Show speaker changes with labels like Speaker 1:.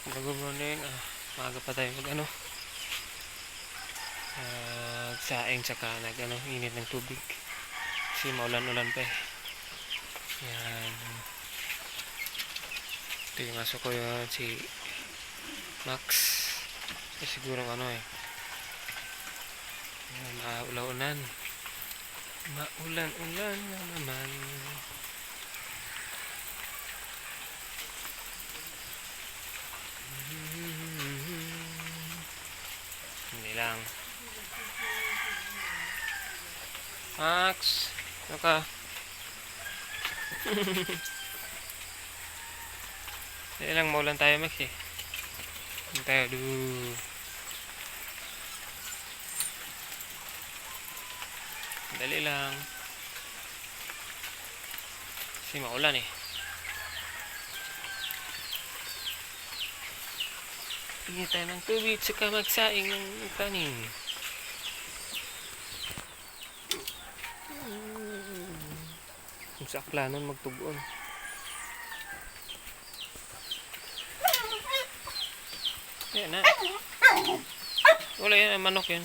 Speaker 1: Good morning. Maaga pa tayo saing tsaka init ng tubig. Kasi maulan-ulan pa eh. Yan. Ito yung aso ko yun, si Max. Siguro Yan, maulaw-ulan. Maulan-ulan na naman. Hindi lang. Max, ano ka? Hindi lang, maulan tayo Max eh. Hindi tayo, dali lang. Kasi maulan eh. Tingin tayo ng tubig saka magsaing ng kanin. Kung sa aklanon magtugon. Yan na. Wala yan, manok yan.